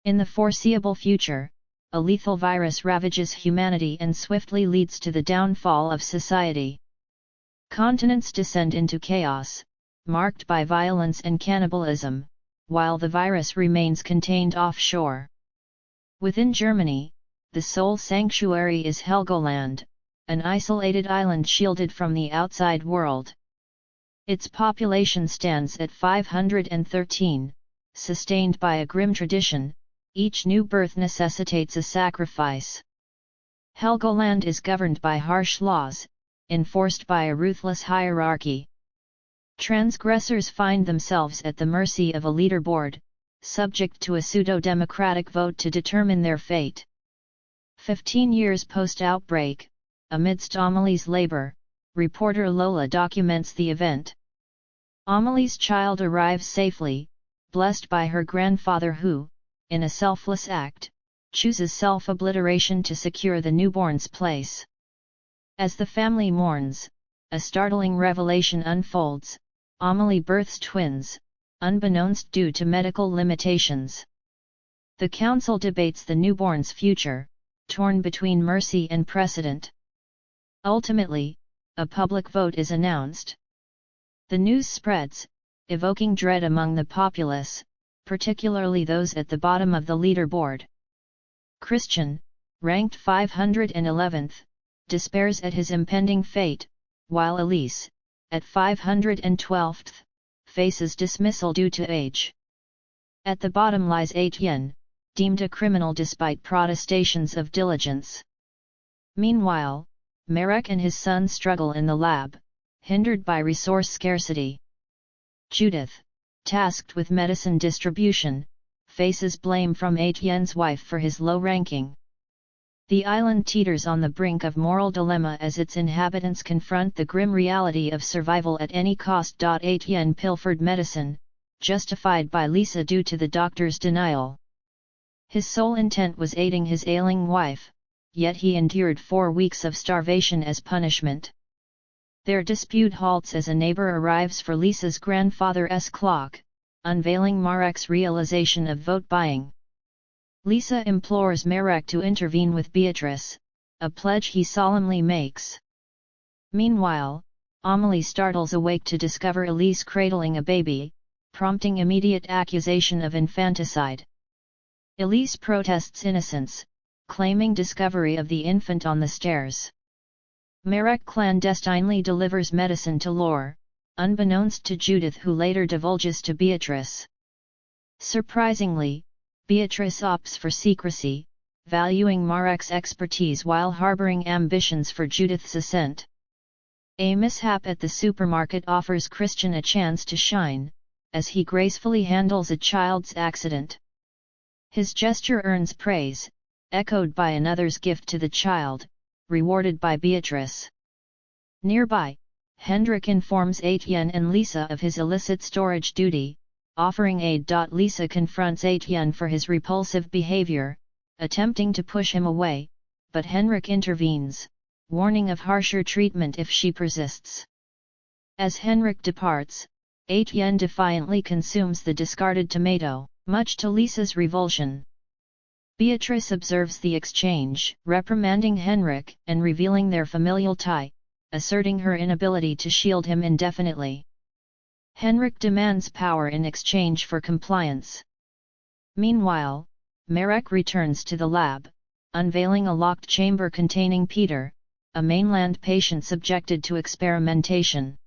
In the foreseeable future, a lethal virus ravages humanity and swiftly leads to the downfall of society. Continents descend into chaos, marked by violence and cannibalism, while the virus remains contained offshore. Within Germany, the sole sanctuary is Helgoland, an isolated island shielded from the outside world. Its population stands at 513, sustained by a grim tradition: each new birth necessitates a sacrifice. Helgoland is governed by harsh laws, enforced by a ruthless hierarchy. Transgressors find themselves at the mercy of a leaderboard, subject to a pseudo-democratic vote to determine their fate. 15 years post-outbreak, amidst Amelie's labor, reporter Lola documents the event. Amelie's child arrives safely, blessed by her grandfather who, in a selfless act, chooses self-obliteration to secure the newborn's place. As the family mourns, a startling revelation unfolds: Amelie births twins, unbeknownst due to medical limitations. The council debates the newborn's future, torn between mercy and precedent. Ultimately, a public vote is announced. The news spreads, evoking dread among the populace, particularly those at the bottom of the leaderboard. Christian, ranked 511th, despairs at his impending fate, while Elise, at 512th, faces dismissal due to age. At the bottom lies Etienne, deemed a criminal despite protestations of diligence. Meanwhile, Marek and his son struggle in the lab, hindered by resource scarcity. Judith, tasked with medicine distribution, faces blame from Etienne's wife for his low ranking. The island teeters on the brink of moral dilemma as its inhabitants confront the grim reality of survival at any cost. Etienne pilfered medicine, justified by Lisa due to the doctor's denial. His sole intent was aiding his ailing wife, yet he endured 4 weeks of starvation as punishment. Their dispute halts as a neighbor arrives for Lisa's grandfather's clock, unveiling Marek's realization of vote buying. Lisa implores Marek to intervene with Beatrice, a pledge he solemnly makes. Meanwhile, Amelie startles awake to discover Elise cradling a baby, prompting immediate accusation of infanticide. Elise protests innocence, claiming discovery of the infant on the stairs. Marek clandestinely delivers medicine to Laure, unbeknownst to Judith, who later divulges to Beatrice. Surprisingly, Beatrice opts for secrecy, valuing Marek's expertise while harboring ambitions for Judith's ascent. A mishap at the supermarket offers Christian a chance to shine, as he gracefully handles a child's accident. His gesture earns praise, echoed by another's gift to the child, rewarded by Beatrice. Nearby, Hendrik informs Etienne and Lisa of his illicit storage duty, offering aid. Lisa confronts Etienne for his repulsive behavior, attempting to push him away, but Henrik intervenes, warning of harsher treatment if she persists. As Henrik departs, Etienne defiantly consumes the discarded tomato, much to Lisa's revulsion. Beatrice observes the exchange, reprimanding Henrik and revealing their familial tie, asserting her inability to shield him indefinitely. Henrik demands power in exchange for compliance. Meanwhile, Marek returns to the lab, unveiling a locked chamber containing Peter, a mainland patient subjected to experimentation.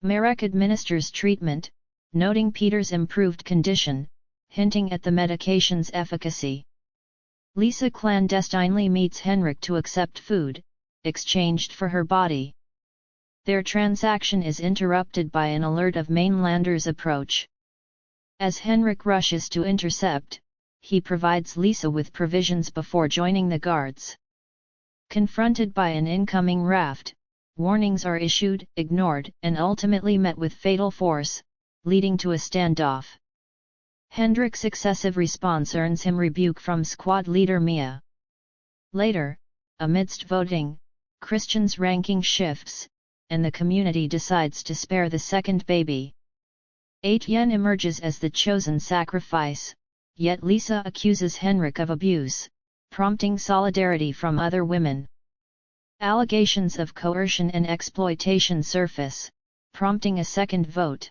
Marek administers treatment, noting Peter's improved condition, hinting at the medication's efficacy. Lisa clandestinely meets Henrik to accept food, exchanged for her body. Their transaction is interrupted by an alert of mainlanders' approach. As Henrik rushes to intercept, he provides Lisa with provisions before joining the guards. Confronted by an incoming raft, warnings are issued, ignored, and ultimately met with fatal force, leading to a standoff. Hendrik's excessive response earns him rebuke from squad leader Mia. Later, amidst voting, Christian's ranking shifts, and the community decides to spare the second baby. Etienne emerges as the chosen sacrifice, yet Lisa accuses Henrik of abuse, prompting solidarity from other women. Allegations of coercion and exploitation surface, prompting a second vote.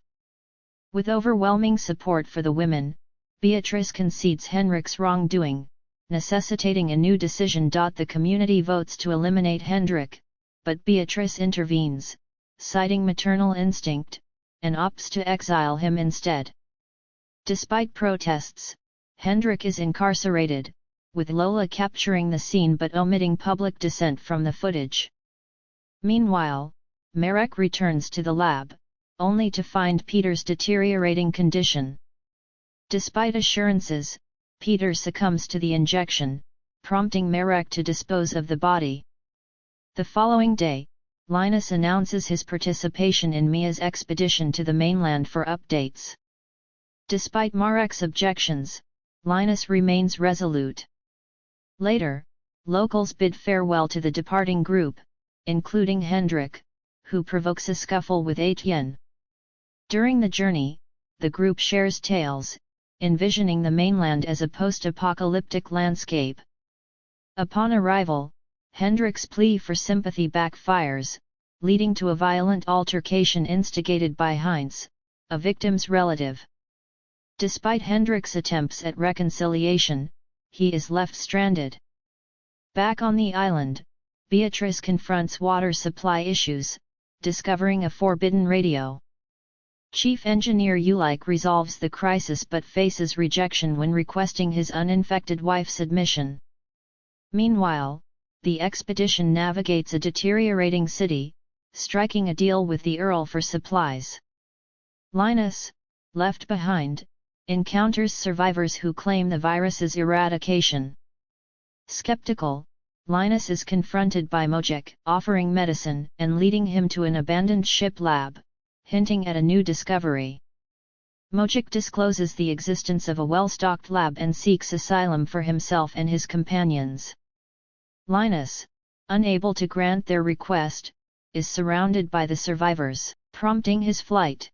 With overwhelming support for the women, Beatrice concedes Henrik's wrongdoing, necessitating a new decision. The community votes to eliminate Henrik, but Beatrice intervenes, citing maternal instinct, and opts to exile him instead. Despite protests, Henrik is incarcerated, with Lola capturing the scene but omitting public dissent from the footage. Meanwhile, Marek returns to the lab, only to find Peter's deteriorating condition. Despite assurances, Peter succumbs to the injection, prompting Marek to dispose of the body. The following day, Linus announces his participation in Mia's expedition to the mainland for updates. Despite Marek's objections, Linus remains resolute. Later, locals bid farewell to the departing group, including Hendrik, who provokes a scuffle with Etienne. During the journey, the group shares tales, envisioning the mainland as a post-apocalyptic landscape. Upon arrival, Hendrik's plea for sympathy backfires, leading to a violent altercation instigated by Heinz, a victim's relative. Despite Hendrik's attempts at reconciliation, he is left stranded. Back on the island, Beatrice confronts water supply issues, discovering a forbidden radio. Chief Engineer Ulik resolves the crisis but faces rejection when requesting his uninfected wife's admission. Meanwhile, the expedition navigates a deteriorating city, striking a deal with the Earl for supplies. Linus, left behind, encounters survivors who claim the virus's eradication. Skeptical, Linus is confronted by Mojic, offering medicine and leading him to an abandoned ship lab, hinting at a new discovery. Mojic discloses the existence of a well-stocked lab and seeks asylum for himself and his companions. Linus, unable to grant their request, is surrounded by the survivors, prompting his flight.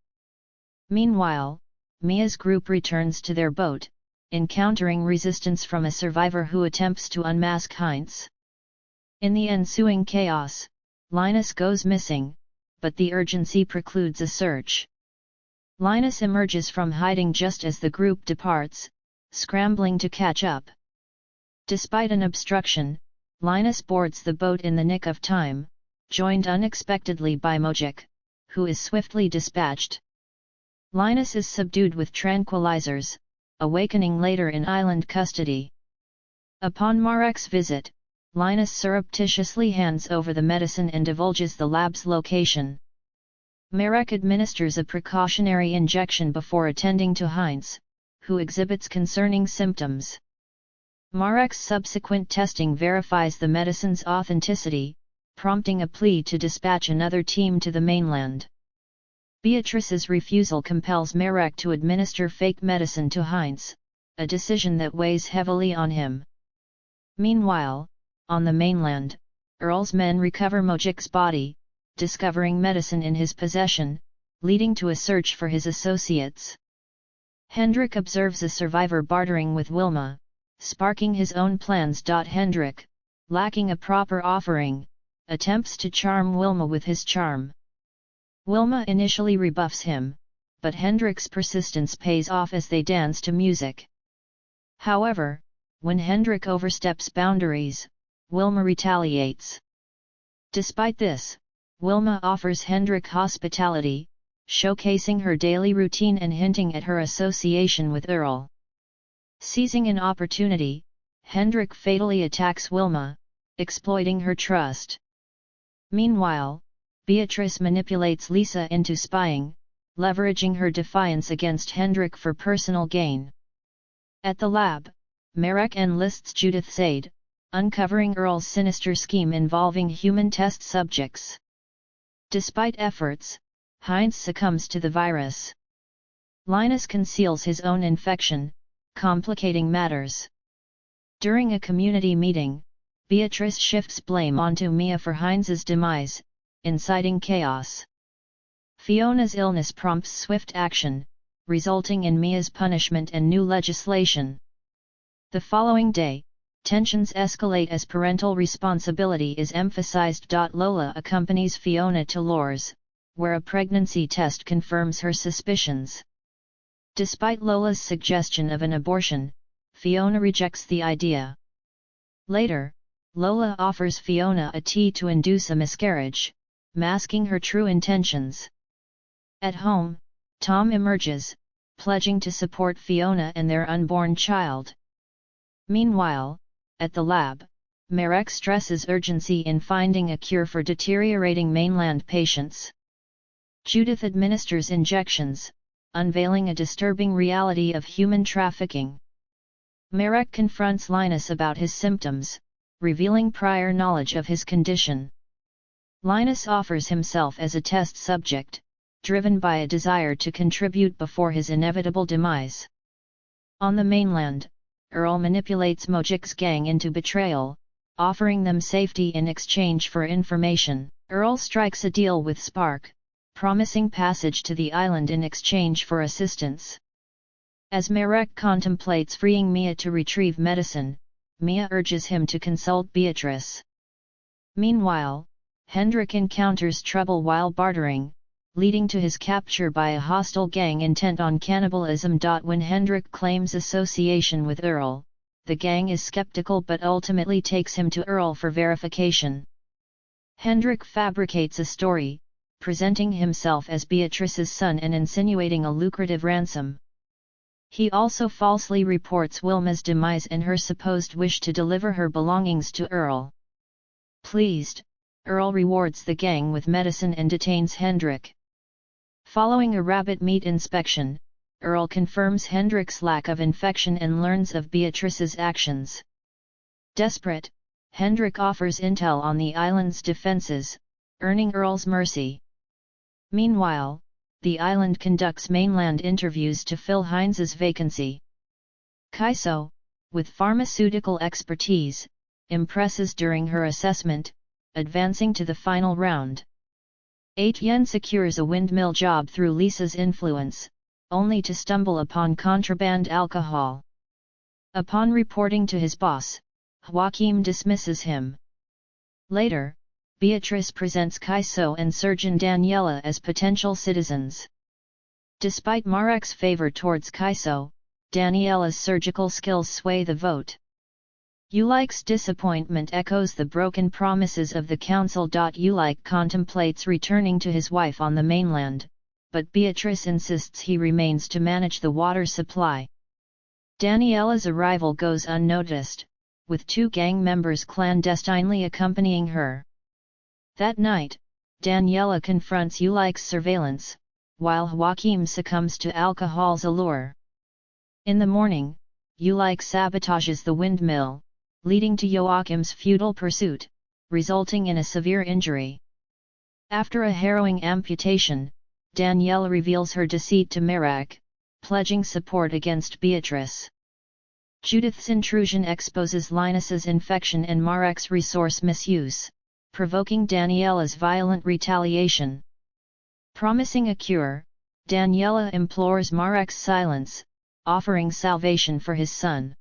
Meanwhile, Mia's group returns to their boat, encountering resistance from a survivor who attempts to unmask Heinz. In the ensuing chaos, Linus goes missing, but the urgency precludes a search. Linus emerges from hiding just as the group departs, scrambling to catch up. Despite an obstruction, Linus boards the boat in the nick of time, joined unexpectedly by Mojic, who is swiftly dispatched. Linus is subdued with tranquilizers, awakening later in island custody. Upon Marek's visit, Linus surreptitiously hands over the medicine and divulges the lab's location. Marek administers a precautionary injection before attending to Heinz, who exhibits concerning symptoms. Marek's subsequent testing verifies the medicine's authenticity, prompting a plea to dispatch another team to the mainland. Beatrice's refusal compels Marek to administer fake medicine to Heinz, a decision that weighs heavily on him. Meanwhile, on the mainland, Earl's men recover Mojic's body, discovering medicine in his possession, leading to a search for his associates. Hendrik observes a survivor bartering with Wilma, sparking his own plans. Hendrik, lacking a proper offering, attempts to charm Wilma with his charm. Wilma initially rebuffs him, but Hendrik's persistence pays off as they dance to music. However, when Hendrik oversteps boundaries, Wilma retaliates. Despite this, Wilma offers Hendrik hospitality, showcasing her daily routine and hinting at her association with Earl. Seizing an opportunity, Hendrik fatally attacks Wilma, exploiting her trust. Meanwhile, Beatrice manipulates Lisa into spying, leveraging her defiance against Hendrik for personal gain. At the lab, Marek enlists Judith Zade, uncovering Earl's sinister scheme involving human test subjects. Despite efforts, Heinz succumbs to the virus. Linus conceals his own infection, complicating matters. During a community meeting, Beatrice shifts blame onto Mia for Heinz's demise, inciting chaos. Fiona's illness prompts swift action, resulting in Mia's punishment and new legislation. The following day, tensions escalate as parental responsibility is emphasized. Lola accompanies Fiona to Lourdes, where a pregnancy test confirms her suspicions. Despite Lola's suggestion of an abortion, Fiona rejects the idea. Later, Lola offers Fiona a tea to induce a miscarriage, masking her true intentions. At home, Tom emerges, pledging to support Fiona and their unborn child. Meanwhile, at the lab, Marek stresses urgency in finding a cure for deteriorating mainland patients. Judith administers injections, unveiling a disturbing reality of human trafficking. Marek confronts Linus about his symptoms, revealing prior knowledge of his condition. Linus offers himself as a test subject, driven by a desire to contribute before his inevitable demise. On the mainland, Earl manipulates Mojik's gang into betrayal, offering them safety in exchange for information. Earl strikes a deal with Spark, promising passage to the island in exchange for assistance. As Marek contemplates freeing Mia to retrieve medicine, Mia urges him to consult Beatrice. Meanwhile, Hendrik encounters trouble while bartering, leading to his capture by a hostile gang intent on cannibalism. When Hendrik claims association with Earl, the gang is skeptical but ultimately takes him to Earl for verification. Hendrik fabricates a story, presenting himself as Beatrice's son and insinuating a lucrative ransom. He also falsely reports Wilma's demise and her supposed wish to deliver her belongings to Earl. Pleased, Earl rewards the gang with medicine and detains Hendrik. Following a rabbit meat inspection, Earl confirms Hendrik's lack of infection and learns of Beatrice's actions. Desperate, Hendrik offers intel on the island's defenses, earning Earl's mercy. Meanwhile, the island conducts mainland interviews to fill Heinz's vacancy. Kaiso, with pharmaceutical expertise, impresses during her assessment, advancing to the final round. Etienne secures a windmill job through Lisa's influence, only to stumble upon contraband alcohol. Upon reporting to his boss, Joachim dismisses him. Later, Beatrice presents Kaiso and surgeon Daniela as potential citizens. Despite Marek's favor towards Kaiso, Daniela's surgical skills sway the vote. Ulik's disappointment echoes the broken promises of the council. Ulik contemplates returning to his wife on the mainland, but Beatrice insists he remains to manage the water supply. Daniela's arrival goes unnoticed, with 2 gang members clandestinely accompanying her. That night, Daniela confronts Ulik's surveillance, while Joachim succumbs to alcohol's allure. In the morning, Ulik sabotages the windmill, leading to Joachim's futile pursuit, resulting in a severe injury. After a harrowing amputation, Daniela reveals her deceit to Marek, pledging support against Beatrice. Judith's intrusion exposes Linus's infection and Marek's resource misuse, provoking Daniela's violent retaliation. Promising a cure, Daniela implores Marek's silence, offering salvation for his son.